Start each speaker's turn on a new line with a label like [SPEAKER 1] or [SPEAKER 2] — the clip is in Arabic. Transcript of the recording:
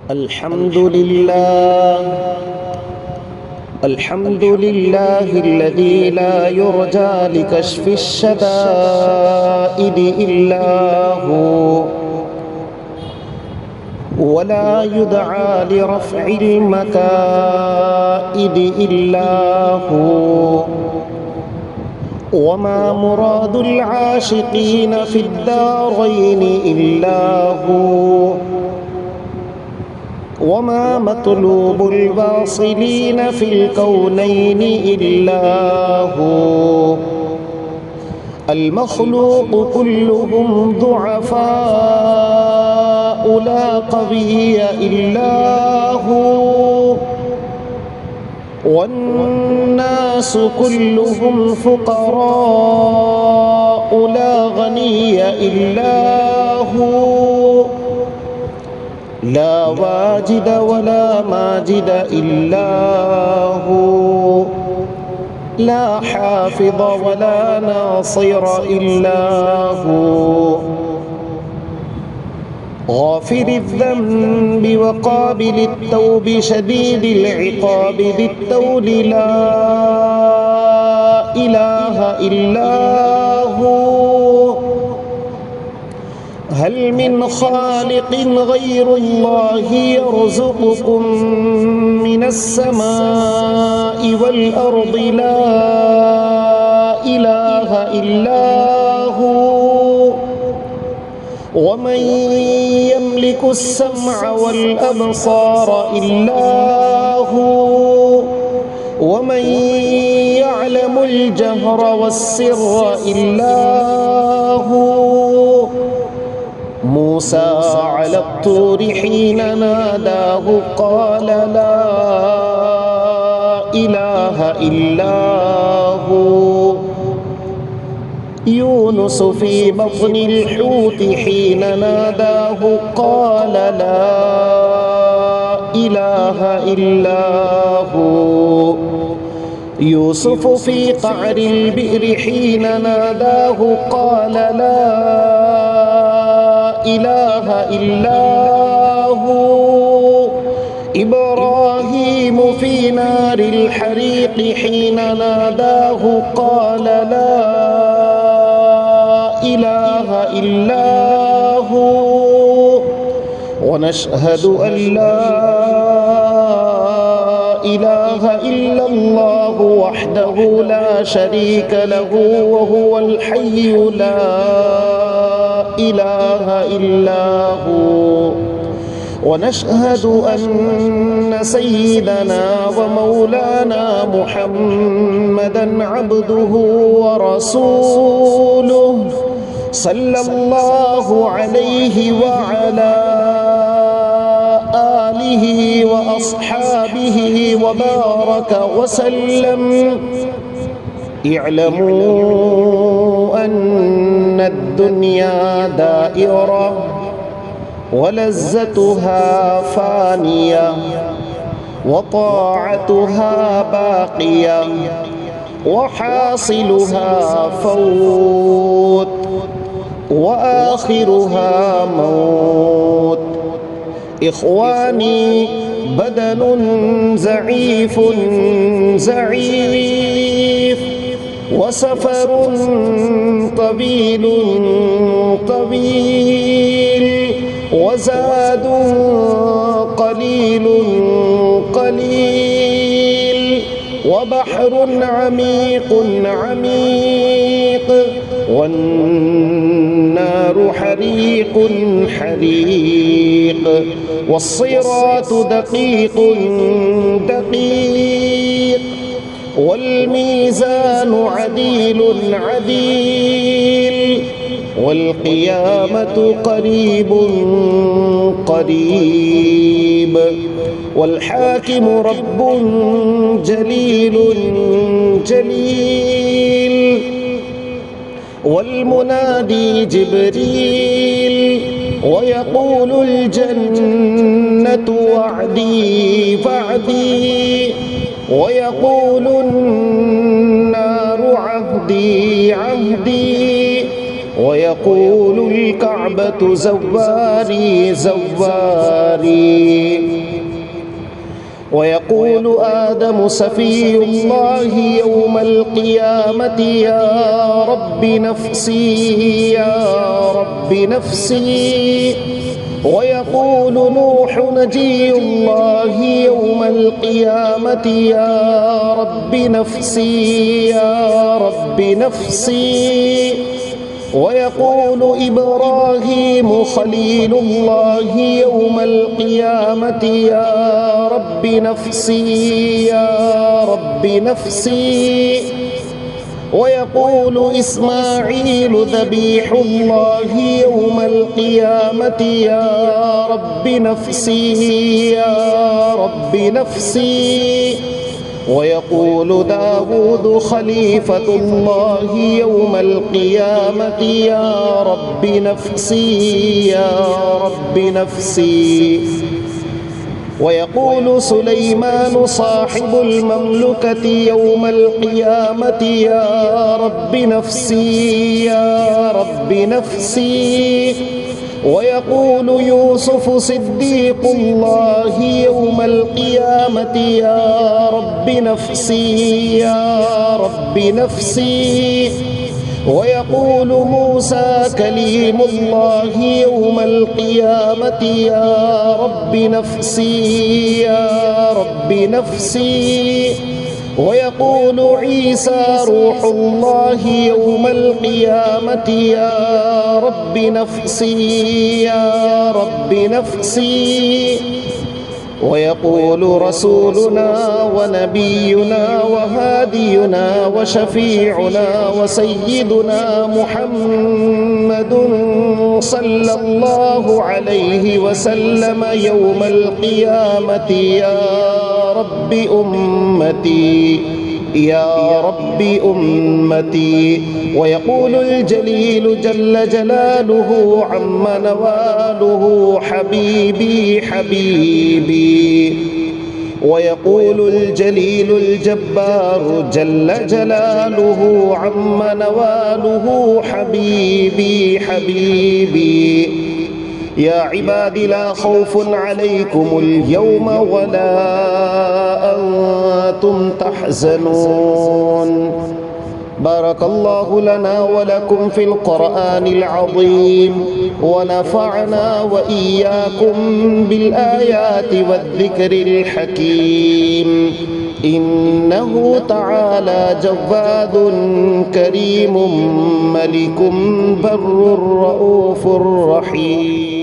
[SPEAKER 1] الحمد لله الذي لا يرجى لكشف الشدائد إلا هو، ولا يدعى لرفع المكائد إلا هو، وما مراد العاشقين في الدارين إلا هو، وما مطلوب الواصلين في الكونين إلا هو. المخلوق كلهم ضعفاء لا قوي إلا هو، والناس كلهم فقراء لا غني إلا هو، لا واجد ولا ماجد إلا هو، لا حافظ ولا ناصر إلا هو. غافر الذنب وقابل التوب شديد العقاب ذي الطول لا إله إلا هو. هل من خالق غير الله يرزقكم من السماء والأرض لا إله إلا هو. ومن يملك السمع والأبصار إلا هو، ومن يعلم الجهر والسر إلا هو. موسى على الطور حين ناداه قال لا إله إلا هو. يونس في بطن الحوت حين ناداه قال لا إله إلا هو. يوسف في قعر البئر حين ناداه قال لا إله إلا هو. إبراهيم في نار الحريق حين ناداه قال لا إله إلا هو. ونشهد أن لا إله إلا الله وحده لا شريك له وهو الحي لا إله إلا هو. ونشهد أن سيدنا ومولانا محمدًا عبده ورسوله صلى الله عليه وعلى آله وأصحابه وبارك وسلم. اعلموا أن الدنيا دائرة ولذتها فانية وطاعتها باقية وحاصلها فوت وآخرها موت. إخواني، بدن زعيف زعيف، وسفر طويل طويل، وزاد قليل قليل، وبحر عميق عميق، والنار حريق حريق، والصراط دقيق دقيق، والميزان عديل عديل، والقيامة قريب قريب، والحاكم رب جليل جليل، والمنادي جبريل، ويقول الجنة وعدي فعدي، ويقول النار عهدي عهدي، ويقول الكعبة زواري زواري. ويقول آدم صفي الله يوم القيامة يا رب نفسي يا رب نفسي. ويقول نوح نجي الله يوم القيامة يا رب نفسي يا رب نفسي. ويقول إبراهيم خليل الله يوم القيامة يا رب نفسي يا رب نفسي. ويقول إسماعيل ذبيح الله يوم القيامة يا رب نفسي يا رب نفسي. ويقول داود خليفة الله يوم القيامة يا رب نفسي يا رب نفسي. ويقول سليمان صاحب المملكة يوم القيامة يا رب نفسي يا رب نفسي. ويقول يوسف صديق الله يوم القيامة يا رب نفسي يا رب نفسي. ويقول موسى كليم الله يوم القيامة يا رب نفسي يا رب نفسي. ويقول عيسى روح الله يوم القيامة يا رب نفسي يا رب نفسي. ويقول رسولنا ونبينا وهادينا وشفيعنا وسيدنا محمد صلى الله عليه وسلم يوم القيامة يا رب أمتي يا رب أمتي. ويقول الجليل جل جلاله عم نواله حبيبي حبيبي. ويقول الجليل الجبار جل جلاله عم نواله حبيبي حبيبي. يا عباد لا خوف عليكم اليوم ولا أنتم تحزنون. بارك الله لنا ولكم في القرآن العظيم ونفعنا وإياكم بالآيات والذكر الحكيم. إنه تعالى جواد كريم ملك بر رؤوف رحيم.